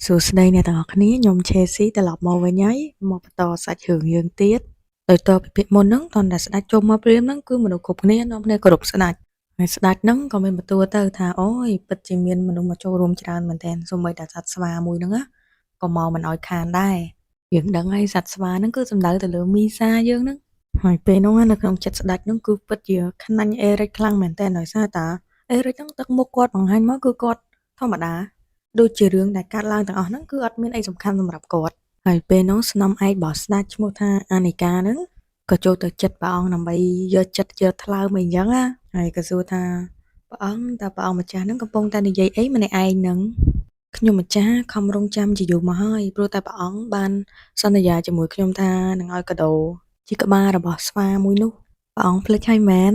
សួស្តីអ្នកទាំងអស់គ្នាខ្ញុំឆេស៊ីត្រឡប់មកវិញហើយមកបន្តសាច់រឿងយើងទៀតដោយតពីភាគមុនហ្នឹងតតែស្ដេចចូលមកព្រាមហ្នឹងគឺមនុស្សគ្រប់គ្នានាំគ្នាគោរពស្ដេចហើយស្ដេចហ្នឹងក៏មានបន្ទូលទៅថាអូយពិតជាមានមនុស្សមកចូលរួមច្រើនមែនទែនសូម្បីតែសត្វស្វាមួយហ្នឹងណាក៏មកមិនអោយខានដែរយើងដឹងហើយសត្វស្វាហ្នឹងគឺសំដៅទៅលើមីសាយើងហ្នឹងហើយពេលហ្នឹងនៅក្នុងចិត្តស្ដេចហ្នឹងគឺពិតជាខ្នាញ់អេរិចខ្លាំងមែនទែនដោយសារតាអេរិចហ្នឹងទឹកមុខគាត់បង្ហាញមកគឺគាត់ធម្មតាដូចជារឿងដែលកើតឡើងទាំងអស់ហ្នឹងគឺអត់មានអីសំខាន់សម្រាប់គាត់ហើយពេលនោះស្នំឯករបស់ស្ដេចឈ្មោះថាអានិកាហ្នឹងក៏ចូលទៅចិត្តព្រះអង្គដើម្បីយកចិត្តយកថ្លើមអីចឹងណាហើយក៏សួរថាព្រះអង្គតើព្រះអង្គម្ចាស់ហ្នឹងកំពុងតែនិយាយអីម្នាក់ឯងហ្នឹងខ្ញុំម្ចាស់ខំរង់ចាំជាយូរមកហើយព្រោះតែព្រះអង្គបានសន្យាជាមួយខ្ញុំថានឹងឲ្យកាដូជាក្បាលរបស់ស្វាមួយនោះព្រះអង្គភ្លេចហើយមែន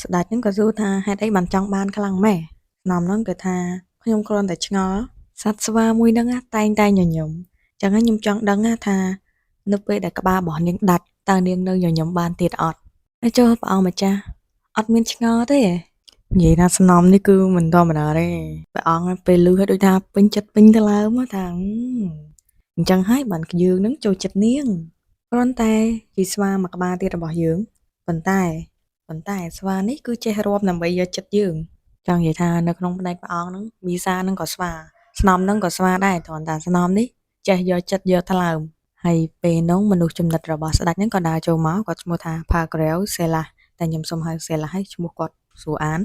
ស្ដេចហ្នឹងក៏សួរថាហេតុអីបានចង់បានខ្លាំងម៉េចស្នំហ្នឹងក៏ថាខ្ញុំគ្រាន់តែឆ្ងល់សត្វស្វាមួយហ្នឹងតែងតែញញឹមចឹងខ្ញុំចង់ដឹងថានៅពេលដែលក្បាលរបស់នាងដាច់តើនាងនៅញញឹមបានទៀតអត់ហើយចូលព្រះអង្គម្ចាស់អត់មានឆ្ងល់ទេនិយាយថាស្នំនេះគឺមិនធម្មតាទេព្រះអង្គពេលលឺឲ្យដូចថាពេញចិត្តពេញទៅឡើងមកថាអញ្ចឹងហើយបានយើងនឹងចូលចិត្តនាងគ្រាន់តែជាស្វាមួយក្បាលទៀតរបស់យើងប៉ុន្តែស្វានេះគឺចេះរាប់ដើម្បីយកចិត្តយើងចង់និយាយថានៅក្នុងផ្នែកព្រះអង្គហ្នឹងមីសាហ្នឹងក៏ស្វាស្នំហ្នឹងក៏ស្វាដែរគ្រាន់តែស្នំនេះចេះយកចិត្តយកថ្លើមហើយពេលនោះមនុស្សចំណិតរបស់ស្ដេចហ្នឹងក៏ដើរចូលមកគាត់ឈ្មោះថា Pagrel Selah តែខ្ញុំសុំហៅ Selah ឲ្យឈ្មោះគាត់ស្រួលអាន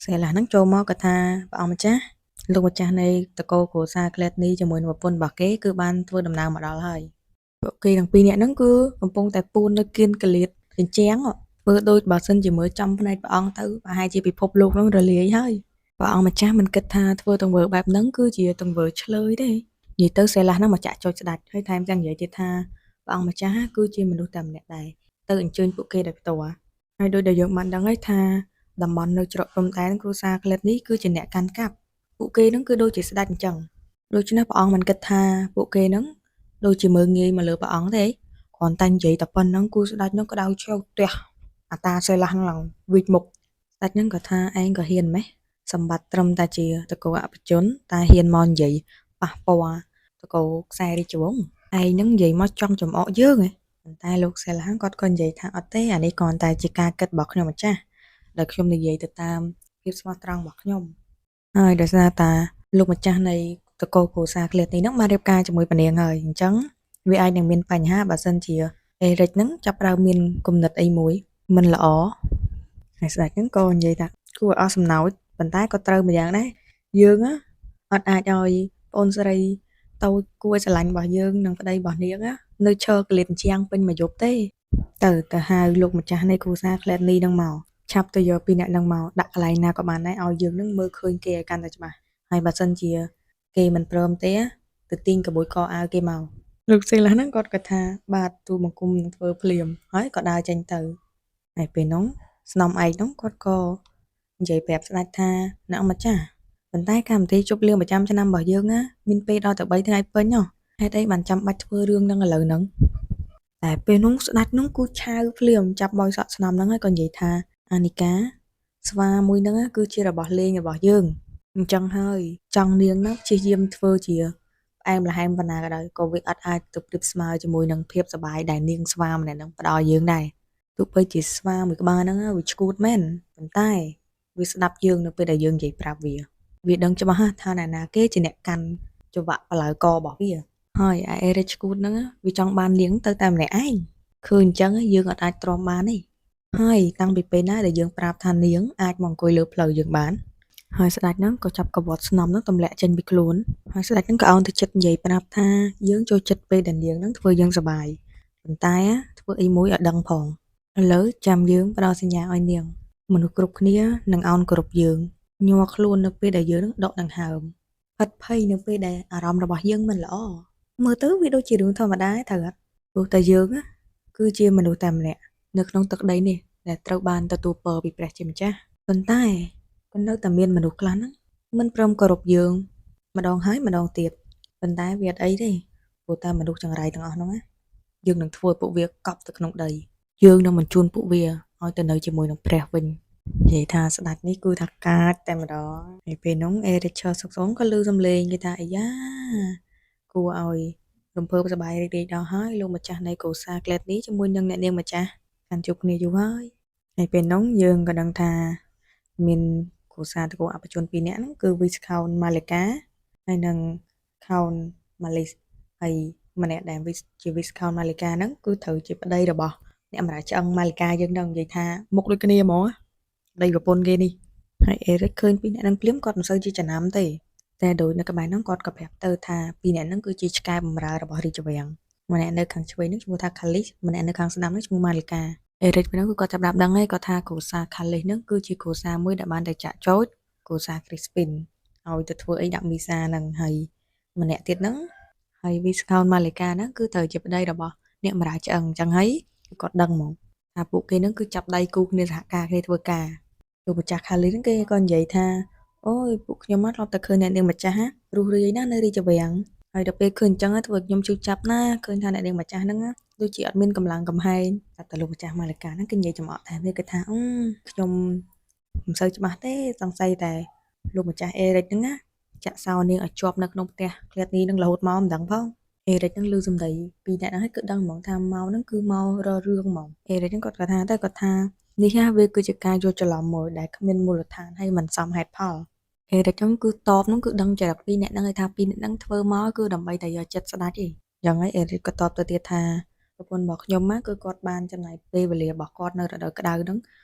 Selah ហ្នឹងចូលមកគាត់ថាព្រះអង្គម្ចាស់លោកម្ចាស់នៃតកូលគ្រួសារ Gladney ជាមួយនឹងប្រពន្ធរបស់គេគឺបានធ្វើដំណើរមកដល់ហើយពួកគេទាំងពីរនាក់ហ្នឹងគឺកំពុងតែពួននៅគៀនកលៀតជញ្ជាំងធ្វើដូចបើសិនជាមើលចំផ្នែកព្រះអង្គទៅប្រហែលជាពិភពលោកហ្នឹងរលាយហើយព្រះអង្គម្ចាស់មិនគិតថាធ្វើទង្វើបែបហ្នឹងគឺជាទង្វើឆ្លើយទេនិយាយទៅសេឡាស់ហ្នឹងមកចាក់ចុចស្ដាច់ហើយថែមទាំងនិយាយទៀតថាព្រះអង្គម្ចាស់គឺជាមនុស្សតែម្នាក់ដែរទៅអញ្ជើញពួកគេដោយផ្ទាល់ហើយដូចដែលយើងបានដឹងហើយថាតំបន់នៅច្រកព្រំដែនគ្រួសារក្លិតនេះគឺជាអ្នកកាន់កាប់ពួកគេហ្នឹងគឺដូចជាស្ដាច់អញ្ចឹងដូច្នេះព្រះអង្គមិនគិតថាពួកគេហ្នឹងដូចជាមើលងាយមកលើព្រះអង្គទេគ្រាន់តែនិយាយតែប៉ុណ្្នឹងគូស្ដាច់ហ្នឹងក្តៅជ្រៅផ្ទះអាតាសេឡាស់ហ្នឹងឡើងវិចមុខស្ដេចហ្នឹងក៏ថាឯងក៏ហ៊ានម៉េះសម្បត្តិត្រឹមតែជាតកូលអភិជនតែហ៊ានមកនិយាយប៉ះពាល់តកូលខ្សែរាជវង្សឯងហ្នឹងនិយាយមកចង់ចំអកយើងហ៎ប៉ុន្តែលោកសេឡាគាត់ក៏និយាយថាអត់ទេអានេះគ្រាន់តែជាការគិតរបស់ខ្ញុំម្ចាស់ដែលខ្ញុំនិយាយទៅតាមភាពស្មោះត្រង់របស់ខ្ញុំហើយដោយសារតាលោកម្ចាស់នៃតកូលគ្រួសារក្លៀតនេះហ្នឹងបានរៀបការជាមួយពនាងហើយអញ្ចឹងវាអាចនឹងមានបញ្ហាបើសិនជាអេរិចហ្នឹងចាប់ផ្ដើមមានគំនិតអីមួយមិនល្អហើយស្ដេចហ្នឹងក៏និយាយថាគួរអស់សំណោចប៉ុន្តែក៏ត្រូវម្យ៉ាងដែរយើងអត់អាចឲ្យបងស្រីតូចគួរស្រឡាញ់របស់យើងនិងប្តីរបស់នាងនៅឈរកលៀតជាងពេញមួយយប់ទេទៅហៅលោកម្ចាស់នៃគ្រួសារក្លែតនេះនឹងមកឆាប់ទៅយកពីអ្នកនឹងមកដាក់កន្លែងណាក៏បានដែរឲ្យយើងនឹងមើលឃើញគេឲ្យកាន់តែច្បាស់ហើយបើសិនជាគេមិនព្រមទេទៅទាញកបួយកអាវគេមកលោកសេឡាហ្នឹងគាត់ថាបាទទូបង្គំនឹងធ្វើភ្លាមហើយក៏ដើរចេញទៅហើយពេលនោះស្នំឯកនោះគាត់ក៏និយាយប្រាប់ស្ដេចថាអ្នកម្ចាស់ប៉ុន្តែកម្មវិធីជប់លៀងប្រចាំឆ្នាំរបស់យើងមានពេលដល់ទៅ3ថ្ងៃពេញហេតុអីបានចាំបាច់ធ្វើរឿងហ្នឹងឥឡូវហ្នឹងតែពេលនោះស្ដេចនោះគូឆាវភ្លាមចាប់បោយសក់ស្នំហ្នឹងហើយក៏និយាយថាអានិកាស្វាមួយហ្នឹងគឺជារបស់លេងរបស់យើងអញ្ចឹងហើយចង់នាងនោះព្យាយាមធ្វើជាផ្អែមល្ហែមប៉ុណ្ណាក៏ដោយក៏វាអត់អាចទៅប្រៀបស្មើជាមួយនឹងភាពសប្បាយដែលនាងស្វាម្នាក់ហ្នឹងផ្ដល់យើងដែរទោះបីជាស្វាមួយក្បាលហ្នឹងវាឈួតមែនប៉ុន្តែវាស្ដាប់យើងនៅពេលដែលយើងនិយាយប្រាប់វាដឹងច្បាស់ថាអ្នកណាគេជាអ្នកកាន់ចង្វាក់បលាករបស់វាហើយឯ Rich Good ហ្នឹងវាចង់បាននាងទៅតែម្នាក់ឯងឃើញអញ្ចឹងយើងអត់អាចទ្រាំបានទេហើយតាំងពីពេលណាដែលយើងប្រាប់ថានាងអាចមកអង្គុយលើផ្លូវយើងបានហើយស្ដេចហ្នឹងក៏ចាប់កវត្តស្នំហ្នឹងទម្លាក់ចេញពីខ្លួនហើយស្ដេចហ្នឹងក៏អោនទៅចិត្តនិយាយប្រាប់ថាយើងចូលចិត្តពេលដែលនាងហ្នឹងធ្វើយើងសប្បាយប៉ុន្តែធ្វើអីមួយឲ្យដឹងផងឥឡូវចាំយើងផ្ដល់សញ្ញាឲ្យនាងមនុស្សគ្រប់គ្នានឹងអោនគោរពយើងញ័រខ្លួននៅពេលដែលយើងនឹងដកដង្ហើមផិតភ័យនៅពេលដែលអារម្មណ៍របស់យើងមិនល្អមើលទៅវាដូចជារឿងធម្មតាត្រូវអត់ព្រោះតែយើងគឺជាមនុស្សតែម្នាក់នៅក្នុងទឹកដីនេះដែលត្រូវបានទទួលពរពីព្រះជាម្ចាស់ប៉ុន្តែក៏នៅតែមានមនុស្សខ្លះហ្នឹងមិនព្រមគោរពយើងម្ដងហើយម្ដងទៀតប៉ុន្តែវាអត់អីទេព្រោះតែមនុស្សចង្រៃទាំងអស់ហ្នឹងយើងនឹងធ្វើពួកវាកប់ទៅក្នុងដីយើងនឹងបញ្ជូនពួកវាឲ្យទៅនៅជាមួយនឹងព្រះវិញនិយាយថាស្ដេចនេះគឺថាកាចតែម្ដងហើយពេលនោះអេរិចឈើសុកសុងក៏ឮសំឡេងគេថាអាយ៉ា គួរឲ្យរំភើបសប្បាយរីករាយដល់ហើយលោកម្ចាស់នៃគ្រួសារ Glad នេះជាមួយនឹងអ្នកនាងម្ចាស់កាន់ជួបគ្នាយូរហើយហើយពេលនោះយើងក៏ដឹងថាមានគ្រួសារតកូអបជន2នាក់ហ្នឹងគឺ Viscount Malika ហើយនិង Count Malis ហើយម្នាក់ដែល ជា Viscount Malika ហ្នឹងគឺត្រូវជាប្តីរបស់អ្នកម្ដាយឆ្អឹង Malika យើងដឹងនិយាយថាមុខដូចគ្នាហ្មងប្តីប្រពន្ធគេនេះហើយ Eric ឃើញពីរនាក់ហ្នឹងភ្លាមគាត់មិនសូវជាចំណាំទេតែដូចនៅក្បែរហ្នឹងគាត់ក៏ប្រាប់ទៅថាពីរនាក់ហ្នឹងគឺជាឆ្កែបម្រើរបស់រាជវាំងម្នាក់នៅខាងឆ្វេងហ្នឹងឈ្មោះថា Khalis ម្នាក់នៅខាងស្ដាំហ្នឹងឈ្មោះ Malika Eric ពេលហ្នឹងគឺគាត់ចាប់ផ្ដើមដឹងហើយគាត់ថាគ្រួសារ Khalis ហ្នឹងគឺជាគ្រួសារមួយដែលបានតែចាក់ចោចគ្រួសារ Crispin ឲ្យទៅធ្វើអីដាក់មីសាហ្នឹងហើយម្នាក់ទៀតហ្នឹងហើយ Viscount Malika ហ្នឹងគឺត្រូវជាប្តីរបស់អ្នកម្ដាយឆ្អឹងអញ្ចឹងហើយគាត់ដឹងហ្មងថាពួកគេហ្នឹងគឺចាប់ដៃគូគ្នាសហការគ្នាធ្វើការលោកម្ចាស់ Khalis ហ្នឹងគេក៏និយាយថាអូយពួកខ្ញុំមកធ្លាប់តែឃើញអ្នកនាងម្ចាស់រស់រាយណាស់នៅរាជវាំងហើយដល់ពេលឃើញអញ្ចឹងធ្វើខ្ញុំជឿចាប់ណាឃើញថាអ្នកនាងម្ចាស់ហ្នឹងដូចជាអត់មានកម្លាំងកំហែងតែលោកម្ចាស់ Malika ហ្នឹងគេនិយាយចំអកតែវាគេថាខ្ញុំមិនសូវច្បាស់ទេសង្ស័យតែលោកម្ចាស់ Eric ហ្នឹងណាចាក់សោនាងឲ្យជាប់នៅក្នុងផ្ទះ Glad នេះនឹងរហូតមកមិនដឹងផង Eric ហ្នឹងឮសំដីពីអ្នកហ្នឹងហើយគឺដឹងហ្មងថាមកហ្នឹងគឺមករករឿងហ្មង Eric ហ្នឹងគាត់ថាតែគាត់ថានេះណាវាគឺជាការយល់ច្រឡំមួយដែលគ្មានមូលដ្ឋានហើយមិនសមហេតុផល Eric ហ្នឹងគឺតបហ្នឹងគឺដឹងចរិតពីអ្នកហ្នឹងហើយថាពីអ្នកហ្នឹងធ្វើមកគឺដើម្បីតែយកចិត្តស្ដេចទេយ៉ាងហើយ Eric ក៏តបទៅទៀតថាប្រពន្ធរបស់ខ្ញុំគឺគាត់បានចំណាយពេលវេលារបស់គាត់នៅរដូវក្តៅហ្នឹង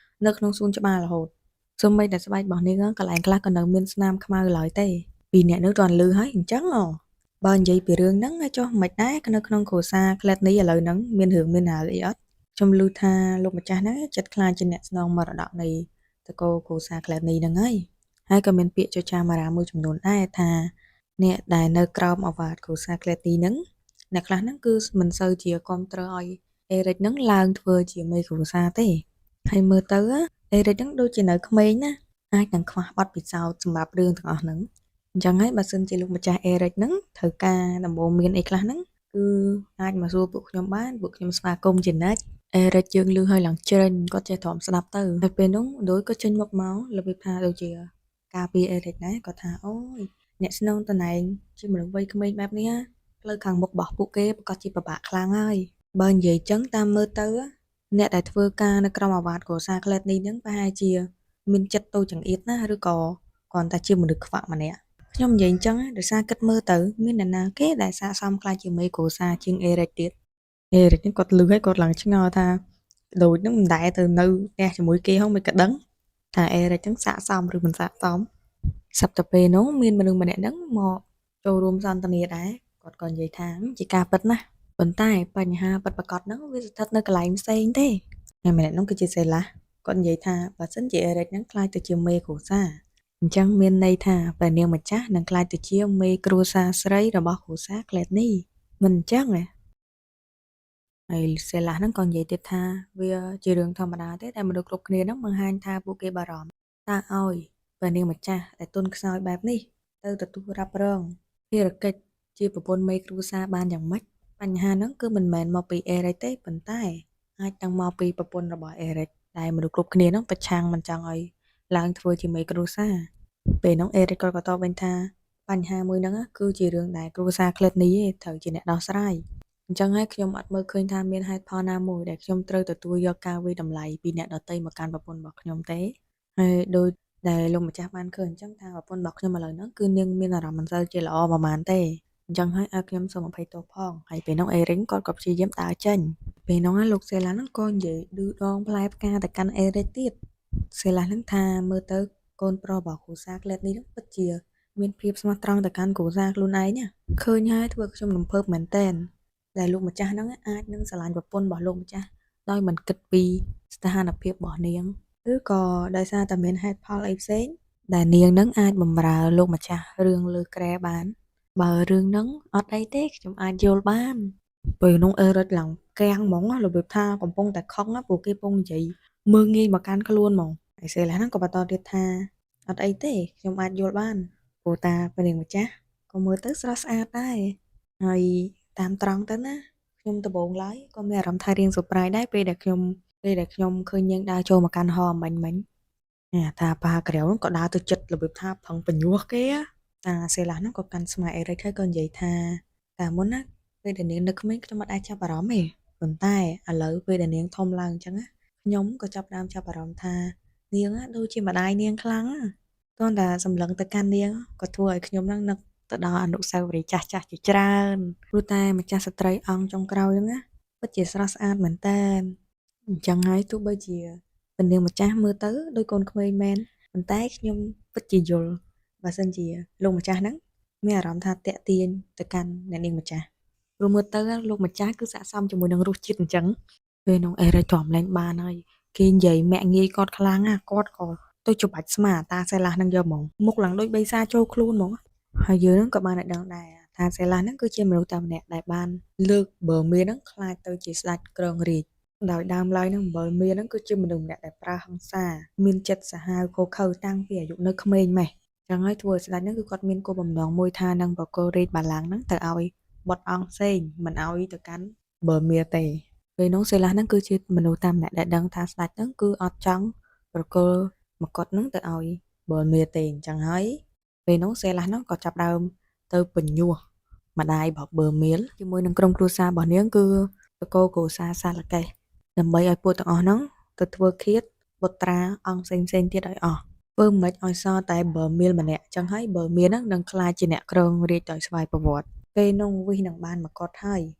នៅក្នុងសួនច្បាររហូតសូម្បីតែស្បែករបស់នាងកន្លែងខ្លះក៏នៅមានស្នាមខ្មៅឡើយទេពីអ្នកនោះទាន់លឺហើយអញ្ចឹងបើនិយាយពីរឿងហ្នឹងចុះមិនដែរនៅក្នុងគ្រួសារ Glad នេះឥឡូវហ្នឹងមានរឿងមានរ៉ាវអីអត់ខ្ញុំឮថាលោកម្ចាស់ហ្នឹងចិត្តខ្លាចជាអ្នកស្នងមរតកនៃតកូលគ្រួសារ Glad នេះហ្នឹងហើយក៏មានពាក្យចចាមអារាមមួយចំនួនដែរថាអ្នកដែលនៅក្រោមអាវ៉ាតគ្រួសារ Glad នេះហ្នឹងអ្នកខ្លះហ្នឹងគឺមិនសូវជាគ្រប់គ្រងឲ្យ Eric ហ្នឹងឡើងធ្វើជាមេគ្រួសារទេហើយមើលទៅEric ហ្នឹងដូចជានៅក្មេងណាអាចនឹងខ្វះបទពិសោធន៍សម្រាប់រឿងទាំងអស់ហ្នឹងអញ្ចឹងហើយបើសិនជាលោកម្ចាស់ Eric ហ្នឹងត្រូវការដំបូងមានអីខ្លះហ្នឹងគឺអាចមកសួរពួកខ្ញុំបានពួកខ្ញុំស្វាគមន៍ជានិច្ច Eric យើងលឺឲ្យឡើងជ្រិញគាត់ចេះទ្រាំស្ដាប់ទៅហើយពេលនោះដូចក៏ចេញមករបៀបថាដូចជាការពារ Eric ដែរគាត់ថាអូយអ្នកស្នងតំណែងជាមនុស្សវ័យក្មេងបែបនេះផ្លូវខាងមុខរបស់ពួកគេប្រកាសជាពិបាកខ្លាំងហើយបើនិយាយចឹងតាមមើលទៅអ្នកដែលធ្វើការនៅក្រោមអាវ៉ាតគ្រួសារ Glad នេះហ្នឹងប្រហែលជាមានចិត្តតូចចង្អៀតណាឬក៏គ្រាន់តែជាមនុស្សខ្វាក់ម្នាក់ខ្ញុំនិយាយអញ្ចឹងដោយសារគិតមើលទៅមានអ្នកណាគេដែលស័ក្តិសមខ្លាចជាមេគ្រួសារជាង Eric ទៀត Eric ហ្នឹងគាត់លឺហើយគាត់ឡើងឆ្ងល់ថាដូចហ្នឹងមិនដែលទៅនៅផ្ទះជាមួយគេហងមិនក៏ដឹងថា Eric ហ្នឹងស័ក្តិសមឬមិនស័ក្តិសមសប្តាហ៍ពេលនោះមានមនុស្សម្នាក់ហ្នឹងមកចូលរួមសន្ទនាដែរគាត់ក៏និយាយថាជាការពិតណាស់ប៉ុន្តែបញ្ហាពិតប្រាកដហ្នឹងវាស្ថិតនៅកន្លែងផ្សេងទេហើយម្នាក់ហ្នឹងគឺជាសេឡាគាត់និយាយថាបើសិនជា Eric ហ្នឹងខ្លាចទៅជាមេគ្រួសារអញ្ចឹងមានន័យថាព្រះនាងម្ចាស់នឹងខ្លាចទៅជាមេគ្រួសារស្រីរបស់គ្រួសារ Glad នេះមិនអញ្ចឹងទេហើយសេឡាហ្នឹងក៏និយាយទៀតថាវាជារឿងធម្មតាទេតែមនុស្សគ្រប់គ្នាហ្នឹងបង្ហាញថាពួកគេបារម្ភតើឲ្យព្រះនាងម្ចាស់ដែលទុនខ្សោយបែបនេះទៅទទួលរ៉ាប់រងភារកិច្ចជាប្រពន្ធមេគ្រួសារបានយ៉ាងម៉េចបញ្ហាហ្នឹងគឺមិនមែនមកពី Eric ទេប៉ុន្តែអាចនឹងមកពីប្រពន្ធរបស់ Eric ដែលមនុស្សគ្រប់គ្នាហ្នឹងប្រឆាំងមិនចង់ឲ្យឡើងធ្វើជាមេគ្រួសារពេលហ្នឹង Eric ក៏តបវិញថាបញ្ហាមួយហ្នឹងគឺជារឿងដែលគ្រួសារ Glad នេះត្រូវជាអ្នកដោះស្រាយអញ្ចឹងហើយខ្ញុំអត់មើលឃើញថាមានហេតុផលណាមួយដែលខ្ញុំត្រូវទទួលយកការវាយតម្លៃពីអ្នកដទៃមកកាន់ប្រពន្ធរបស់ខ្ញុំទេហើយដូចដែលលោកម្ចាស់បានឃើញអញ្ចឹងថាប្រពន្ធរបស់ខ្ញុំឥឡូវហ្នឹងគឺនាងមានអារម្មណ៍មិនសូវជាល្អប្រហែលទេអញ្ចឹងហើយឲ្យខ្ញុំសូមអភ័យទោសផងហើយពេលនោះ Eric គាត់ក៏ព្យាយាមដើរចេញពេលនោះលោកសេឡាហ្នឹងក៏និយាយឌឺដងផ្លែផ្កាទៅកាន់ Eric ទៀតសេឡាហ្នឹងថាមើលទៅកូនប្រុសរបស់គ្រូសា Glad នេះពិតជាមានភាពស្មោះត្រង់ទៅកាន់គ្រូសាខ្លួនឯងឃើញហើយធ្វើខ្ញុំរំភើបមែនតើដែលលោកម្ចាស់ហ្នឹងអាចនឹងស្រឡាញ់ប្រពន្ធរបស់លោកម្ចាស់ដោយមិនគិតពីស្ថានភាពរបស់នាងឬក៏ដោយសារតែមានហេតុផលអីផ្សេងដែលនាងហ្នឹងអាចបំរើលោកម្ចាស់រឿងលើក្រែបានបើរឿងហ្នឹងអត់អីទេខ្ញុំអាចយល់បានពេលនោះEricឡើងកាំងហ្មងរបៀបថាកំពុងតែខឹងព្រោះគេកំពុងនិយាយមើងងាយមកកាន់ខ្លួនហ្មងហើយសេឡាហ្នឹងក៏បន្តទៀតថាអត់អីទេខ្ញុំអាចយល់បានព្រោះតាព្រះនាងម្ចាស់ក៏មើលទៅស្រស់ស្អាតដែរហើយតាមត្រង់ទៅណាខ្ញុំដំបងឡើយក៏មានអារម្មណ៍ថារៀង surprise ដែរពេលដែលខ្ញុំឃើញនាងដើរចូលមកកាន់ហមមិញថាប៉ាក្រៅហ្នឹងក៏ដើរទៅចិត្តរបៀបថាផឹងពញាស់គេតាសេឡាហ្នឹងក៏កាន់ស្មា Eric ហើយក៏និយាយថា តែមុនណាពេលដែលនាងនៅក្មេងខ្ញុំអត់អាចចាប់អារម្មណ៍ទេប៉ុន្តែឥឡូវពេលដែលនាងធំឡើងអញ្ចឹងណាខ្ញុំក៏ចាប់ផ្ដើមចាប់អារម្មណ៍ថានាងដូចជាម្ដាយនាងខ្លាំងគ្រាន់តែសម្លឹងទៅកាន់នាងក៏ធ្វើឲ្យខ្ញុំនឹងនឹកទៅដល់អនុស្សាវរីយ៍ចាស់ៗជាច្រើនព្រោះតែម្ចាស់ស្ត្រីអង្គចុងក្រោយហ្នឹងណាពិតជាស្រស់ស្អាតមែនតើអញ្ចឹងហើយទោះបីជាเป็นនាងម្ចាស់មើលទៅដូចកូនក្មេងមែនប៉ុន្តែខ្ញុំពិតជាយល់បើសិនជាលោកម្ចាស់ហ្នឹងមានអារម្មណ៍ថាតាក់ទាញទៅកាន់អ្នកនាងម្ចាស់ព្រោះមើលទៅលោកម្ចាស់គឺស័ក្តិសមជាមួយនឹងរសជាតិអញ្ចឹងពេលនោះអេរ៉េចទ្រាំលែងបានហើយគេនិយាយមាក់ងាយគាត់ខ្លាំងណាគាត់ក៏ទៅច្បាច់ស្មាតាសេឡាស់ហ្នឹងយកហ្មងមុខឡើងដូចបិសាចចូលខ្លួនហ្មងហើយយើងហ្នឹងក៏បានឲ្យដឹងដែរថាសេឡាស់ហ្នឹងគឺជាមនុស្សតែម្នាក់ដែលបានលើកបឺមាហ្នឹងខ្លាចទៅជាស្ដេចគ្រងរាជ្យដោយដើមឡើយហ្នឹងអំបិលមាសហ្នឹងគឺជាមនុស្សម្នាក់ដែលប្រើហិង្សាមានចិត្តសាហាវឃោរឃៅតាំងពីអាយុនៅក្មេងម៉េះចឹងហើយធ្វើឲ្យស្ដេចហ្នឹងគឺគាត់មានគោលបំណងមួយថានឹងបកគលរាជបល្ល័ង្កហ្នឹងទៅឲ្យបុត្រអង្គផ្សេងមិនឲ្យទៅកាន់បឺមាទេពេលនោះសេឡាស់ហ្នឹងគឺជាមនុស្សតែម្នាក់ដែលដឹងថាស្ដេចហ្នឹងគឺអត់ចង់ប្រគល់មកុដហ្នឹងទៅឲ្យបឺមាទេអញ្ចឹងហើយពេលនោះសេឡាស់ហ្នឹងក៏ចាប់ដើមទៅពញ្ញោះម្ដាយរបស់បឺមាជាមួយនឹងក្រុមគ្រួសាររបស់នាងគឺតកូលគ្រួសារសាឡកេសដើម្បីឲ្យពួកទាំងអស់ហ្នឹងទៅធ្វើឃាតបុត្រាអង្គផ្សេងៗទៀតឲ្យអស់ធ្វើមិនឲ្យសល់តែបឺមាម្នាក់អញ្ចឹងហើយបឺមាហ្នឹងនឹងក្លាយជាអ្នកគ្រងរាជដោយស្វ័យប្រវត្តិពេលនោះវិសនឹងបានមកុដហើយ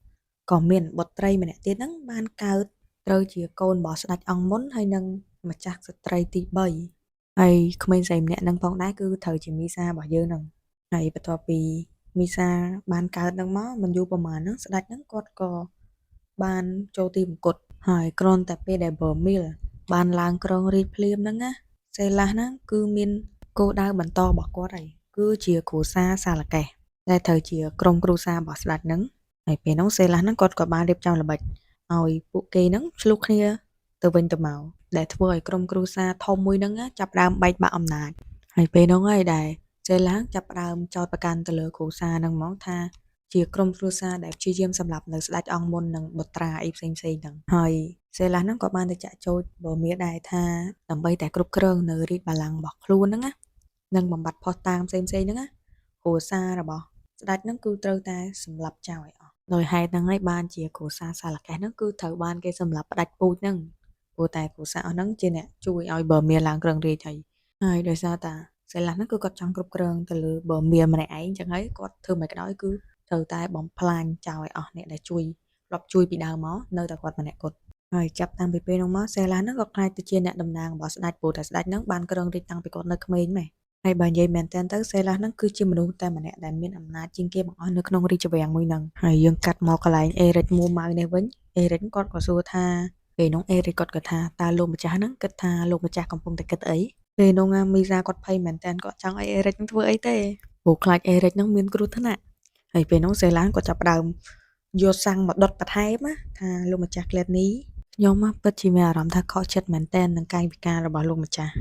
ក៏មានបុត្រីម្នាក់ទៀតហ្នឹងបានកើតត្រូវជាកូនរបស់ស្ដេចអង្គមុនហើយនឹងម្ចាស់ស្ត្រីទី3ហើយក្មេងស្រីម្នាក់ហ្នឹងផងដែរគឺត្រូវជាមីសារបស់យើងហ្នឹងហើយបន្ទាប់ពីមីសាបានកើតហ្នឹងមកមិនយូរប៉ុន្មានហ្នឹងស្ដេចហ្នឹងគាត់ក៏បានចូលទីមង្គតហើយគ្រាន់តែពេលដែលបឺមីលបានឡើងគ្រងរាជភ្លាមហ្នឹងណាសេឡាស់ហ្នឹងគឺមានគោលដៅបន្តរបស់គាត់ហើយគឺជាគ្រួសារសាឡកេសដែលត្រូវជាក្រុមគ្រួសាររបស់ស្ដេចហ្នឹងហើយពេលនោះសេឡាស់ហ្នឹងគាត់ក៏បានរៀបចំល្បិចឲ្យពួកគេហ្នឹងឆ្លុះគ្នាទៅវិញទៅមកដែលធ្វើឲ្យក្រុមគ្រួសារធំមួយហ្នឹងចាប់ផ្ដើមបែកបាក់អំណាចហើយពេលនោះហើយដែលសេឡាស់ចាប់ផ្ដើមចោទប្រកាន់ទៅលើគ្រួសារហ្នឹងហ្មងថាជាក្រុមគ្រួសារដែលព្យាយាមសម្លាប់នៅស្ដេចអង្គមុននិងបុត្រាអីផ្សេងៗហ្នឹងហើយសេឡាស់ហ្នឹងក៏បានទៅចាក់ចោទបឺមាដែរថាដើម្បីតែគ្រប់គ្រងនៅរាជបល្ល័ង្ករបស់ខ្លួនហ្នឹងណានិងបំបត្តិភស្តុតាងផ្សេងៗហ្នឹងណាគ្រួសាររបស់ស្ដេចហ្នឹងគឺត្រូវតែសម្លាប់ចោលឲ្យអស់ដោយហេតុហ្នឹងហើយបានជាគ្រួសារសាឡកេសហ្នឹងគឺត្រូវបានគេសម្លាប់ផ្ដាច់ពូជហ្នឹងព្រោះតែគ្រួសារអស់ហ្នឹងជាអ្នកជួយឲ្យបឺមាឡើងគ្រងរាជ្យហើយដោយសារតាសេឡាស់ហ្នឹងគឺគាត់ចង់គ្រប់គ្រងទៅលើបឺមាម្នាក់ឯងអញ្ចឹងហើយគាត់ធ្វើមិនក៏ដោយគឺត្រូវតែបំផ្លាញចោលឲ្យអស់អ្នកដែលជួយធ្លាប់ជួយពីដើមមកនៅតែគាត់ម្នាក់គត់ហើយចាប់តាំងពីពេលនោះមកសេឡាស់ហ្នឹងក៏ក្លាយទៅជាអ្នកតំណាងរបស់ស្ដេចព្រោះតែស្ដេចហ្នឹងបានគ្រងរាជ្យតាំងពីគាត់នៅក្មេងម៉េះហើយបើនិយាយមែនតើទៅសេឡាស់ហ្នឹងគឺជាមនុស្សតែម្នាក់ដែលមានអំណាចជាងគេបង្អស់នៅក្នុងរាជវាំងមួយហ្នឹងហើយយើងកាត់មកកន្លែងអេរិចមួម៉ៅនេះវិញអេរិចគាត់ក៏សួរថាពេលនោះអេរិចគាត់ក៏ថាតើលោកម្ចាស់ហ្នឹងគិតថាលោកម្ចាស់កំពុងតែគិតអីពេលនោះមីសាគាត់ភ័យមែនតើគាត់ចង់ឲ្យអេរិចហ្នឹងធ្វើអីទេព្រោះខ្លាចអេរិចហ្នឹងមានគ្រោះថ្នាក់ហើយពេលនោះសេឡានគាត់ចាប់ផ្ដើមយកសាំងមកដុតបន្ថែមថាលោកម្ចាស់ក្លែតនេះខ្ញុំពិតជាមានអារម្មណ៍ថាខកចិត្តមែនតើនឹងកាយវិការរបស់លោកម្ចាស់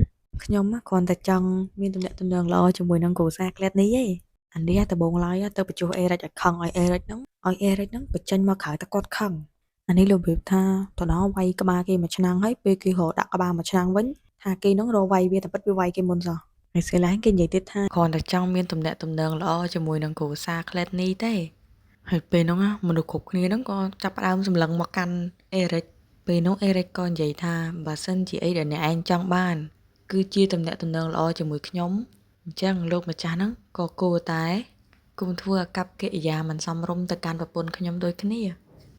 ខ្ញុំគ្រាន់តែចង់មានទំនាក់ទំនងល្អជាមួយនឹងគ្រួសារក្លែតនេះឯងអានេះដំបងឡើយទៅបញ្ចុះអេរិចឲ្យខឹងឲ្យអេរិចហ្នឹងបញ្ចេញមកក្រៅតែគាត់ខឹងអានេះលោកប្រៀបថាទៅដល់វាយក្បាលគេមួយឆ្នាំងហើយពេលគេរកដាក់ក្បាលមួយឆ្នាំងវិញថាគេហ្នឹងរកវាយវាតែពិតវាវាយគេមុនសោះហើយសេឡានគេនិយាយទៀតថាគ្រាន់តែចង់មានទំនាក់ទំនងល្អជាមួយនឹងគ្រួសារក្លែតនេះទេហើយពេលហ្នឹងមនុស្សគ្រប់គ្នាហ្នឹងក៏ចាប់ផ្ដើមសម្លឹងមកកាន់អេរិចពេលនោះអេរិចក៏និយាយថាបើសិនជាអីដែលអ្នកឯងចង់បានគឺជាទំនាក់ទំនងល្អជាមួយខ្ញុំអញ្ចឹងលោកម្ចាស់ហ្នឹងក៏គួរតែគុំធ្វើអាកប្បកិរិយាមិនសមរម្យទៅកាន់ប្រពន្ធខ្ញុំដូចគ្នា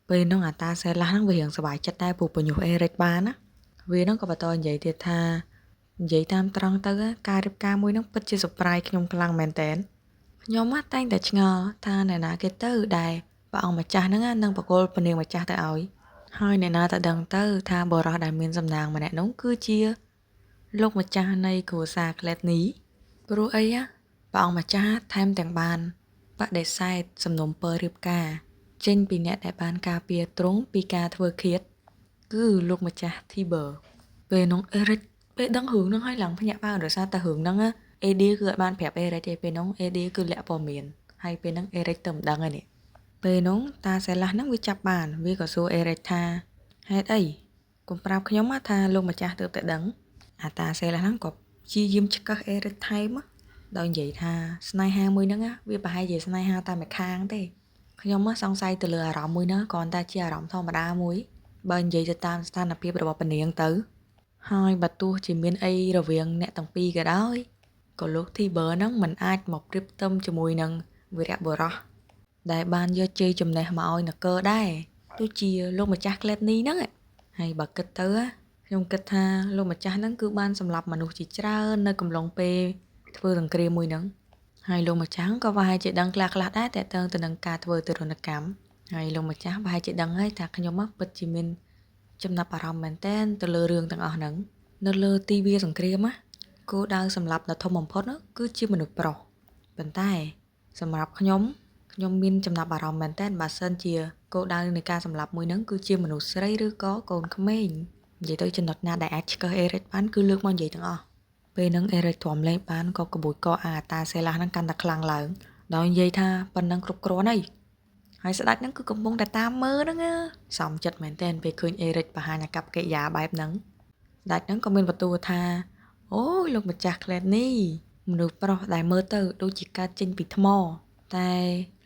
ពេលនោះអាតាសេឡាស់ហ្នឹងវារៀងសប្បាយចិត្តដែរព្រោះបញ្ញុះអេរិចបានណាវាហ្នឹងក៏បន្តនិយាយទៀតថានិយាយតាមត្រង់ទៅការរៀបការមួយហ្នឹងពិតជា surprise ខ្ញុំខ្លាំងមែនតើខ្ញុំតែងតែឆ្ងល់ថាអ្នកណាគេទៅដែលព្រះអង្គម្ចាស់ហ្នឹងនឹងបកគលពនាងម្ចាស់ទៅឲ្យហើយអ្នកណាទៅដឹងទៅថាបរិះដែលមានសំណាងម្នាក់នោះគឺជាលោកម្ចាស់នៃគ្រួសារក្លែតនេះព្រោះអីព្រះអង្គម្ចាស់ថែមទាំងបានបដិសេធសំណុំពររៀបការចេញពីអ្នកដែលបានការពារទ្រង់ពីការធ្វើឃាតគឺលោកម្ចាស់ Tiber ពេលនោះអេរិចពេលដឹងរឿងហ្នឹងហើយឡើងភ្ញាក់ផ្អើលដោយសារតែរឿងហ្នឹងអេឌីគឺអត់បានប្រាប់អេរិចទេពេលនោះអេឌីគឺលាក់ព័ត៌មានហើយពេលហ្នឹងអេរិចទៅមិនដឹងហើយនេះពេលនោះតាសេឡាស់ហ្នឹងវាចាប់បានវាក៏សួរអេរិចថាហេតុអីកុំប្រាប់ខ្ញុំថាលោកម្ចាស់ទើបតែដឹងអាតាសេឡាស់ហ្នឹងក៏ព្យាយាមឆ្កឹះអេរិចថែមដោយនិយាយថាស្នេហាមួយហ្នឹងវាប្រហែលជាស្នេហាតែម្ខាងទេ ខ្ញុំសង្ស័យទៅលើអារម្មណ៍មួយណាគ្រាន់តែជាអារម្មណ៍ធម្មតាមួយបើនិយាយទៅតាមស្ថានភាពរបស់ពនាងទៅហើយបើទោះជាមានអីរវាងអ្នកទាំងពីរក៏ដោយក៏លោក Tiber ហ្នឹងមិនអាចមកប្រៀបផ្ទឹមជាមួយនឹងវីរៈបុរសដែលបានយកជ័យជំនះមកឲ្យនគរដែរទោះជាលោកម្ចាស់ Gladney ហ្នឹងហើយបើគិតទៅខ្ញុំគិតថាលោកម្ចាស់ហ្នឹងគឺបានសម្លាប់មនុស្សជាច្រើននៅកំឡុងពេលធ្វើសង្គ្រាមមួយហ្នឹងហើយលោកម្ចាស់ក៏ប្រហែលជាដឹងខ្លះៗដែរតើតើទៅនឹងការធ្វើទរណកម្មហើយលោកម្ចាស់ប្រហែលជាដឹងហើយថាខ្ញុំពិតជាមានចំណាប់អារម្មណ៍មែនតើទៅលើរឿងទាំងអស់ហ្នឹងនៅលើទីវាលសង្គ្រាមគោលដៅសម្រាប់ដ៏ធំបំផុតគឺជាមនុស្សប្រុសប៉ុន្តែសម្រាប់ខ្ញុំមានចំណាប់អារម្មណ៍មែនតើបើសិនជាគោលដៅនៃការសម្លាប់មួយហ្នឹងគឺជាមនុស្សស្រីឬក៏កូនក្មេងនិយាយទៅចំណុចណាដែលអាចឆ្កឹះអេរិចបានគឺលើកមកនិយាយទាំងអស់ពេលហ្នឹងអេរិចទ្រាំលេងបានក៏ក្បួយកអាតាសេឡាស់ហ្នឹងកាន់តែខ្លាំងឡើងដោយនិយាយថាប៉ុណ្ណឹងគ្រប់គ្រាន់ហើយស្ដេចហ្នឹងគឺកំពុងតែតាមមើលហ្នឹងសំចិត្តមែនតើពេលឃើញអេរិចបង្ហាញអាកប្បកិរិយាបែបហ្នឹងស្ដេចហ្នឹងក៏មានបន្ទូលថាអូយលោកម្ចាស់ Gladney មនុស្សប្រុសដែលមើលទៅដូចជាកើតចេញពីថ្មតែ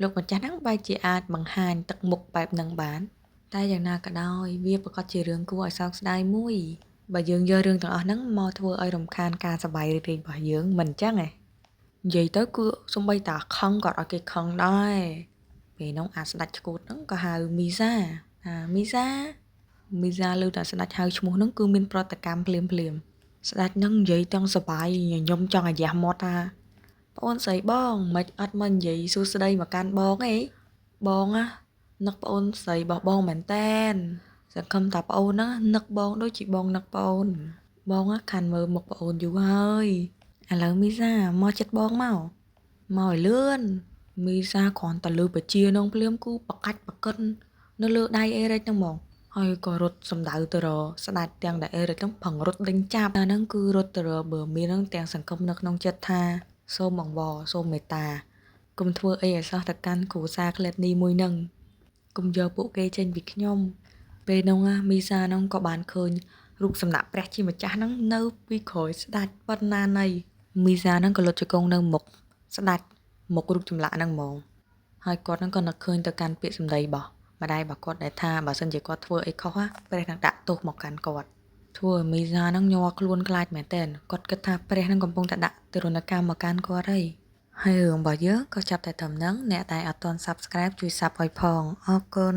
លោកម្ចាស់ហ្នឹងបែរជាអាចបង្ហាញទឹកមុខបែបហ្នឹងបានតែយ៉ាងណាក៏ដោយវាប្រកាសជារឿងគួរឲ្យសោកស្ដាយមួយបើយើងយករឿងទាំងអស់ហ្នឹងមកធ្វើឲ្យរំខានការសប្បាយរីករាយរបស់យើងមិនអញ្ចឹងនិយាយទៅគឺសំបីតាខឹងក៏ឲ្យគេខឹងដែរពេលនោះអាស្ដេចឆ្កួតហ្នឹងក៏ហៅមីសាមីសាលើតែស្ដេចហៅឈ្មោះហ្នឹងគឺមានប្រតិកម្មភ្លាមស្ដេចហ្នឹងនិយាយទាំងសប្បាយខ្ញុំចង់ឲ្យះមាត់ថាប្អូនស្រីបងមិនអត់មកនិយាយសួស្ដីមកកាន់បងអីបងនឹកប្អូនស្រីរបស់បងមែនតែនសង្ឃឹមថាប្អូននឹកបងដូចជាបងនឹកប្អូនបងខាន់មើលមុខប្អូនយូរហើយឥឡូវមីសាមកចិត្តបងមកឲ្យលឿនមីសាគ្រាន់តែលើបជានងភ្លាមគូបកាច់បកិននៅលើដៃអេរិចហ្នឹងហ្មងហើយក៏រត់សំដៅទៅរកស្ដេចទាំងដែលអេរិចហ្នឹងផឹងរត់ដេញចាប់ហ្នឹងគឺរត់ទៅរកបើមានហ្នឹងទាំងសង្ឃឹមនៅក្នុងចិត្តថាសូមអង្វរសូមមេត្តាកុំធ្វើអីឲ្យសោះទៅកាន់គ្រួសារ Gladney មួយហ្នឹងកុំយកពួកគេចេញពីខ្ញុំពេលនោះមីសាហ្នឹងក៏បានឃើញរូបសំណាកព្រះជាម្ចាស់ហ្នឹងនៅពីក្រោយស្ដេចប៉ុណ្ណាណីមីសាហ្នឹងក៏លុតជង្គង់នៅមុខស្ដេចមុខរូបចម្លាក់ហ្នឹងហ្មងហើយគាត់ហ្នឹងក៏នឹកឃើញទៅកាន់ពាក្យសម្ដីរបស់ម្ដាយរបស់គាត់ដែលថាបើសិនជាគាត់ធ្វើអីខុសព្រះនឹងដាក់ទោសមកកាន់គាត់ធ្វើឲ្យមីសាហ្នឹងញ័រខ្លួនខ្លាចមែនតើគាត់គិតថាព្រះនឹងកំពុងតែដាក់ទរណកម្មមកកាន់គាត់ហើយរឿងរបស់យើងក៏ចាប់តែត្រឹមហ្នឹងអ្នកដែលអត់ទាន់ Subscribe ជួយ Sub ឲ្យផងអរគុណ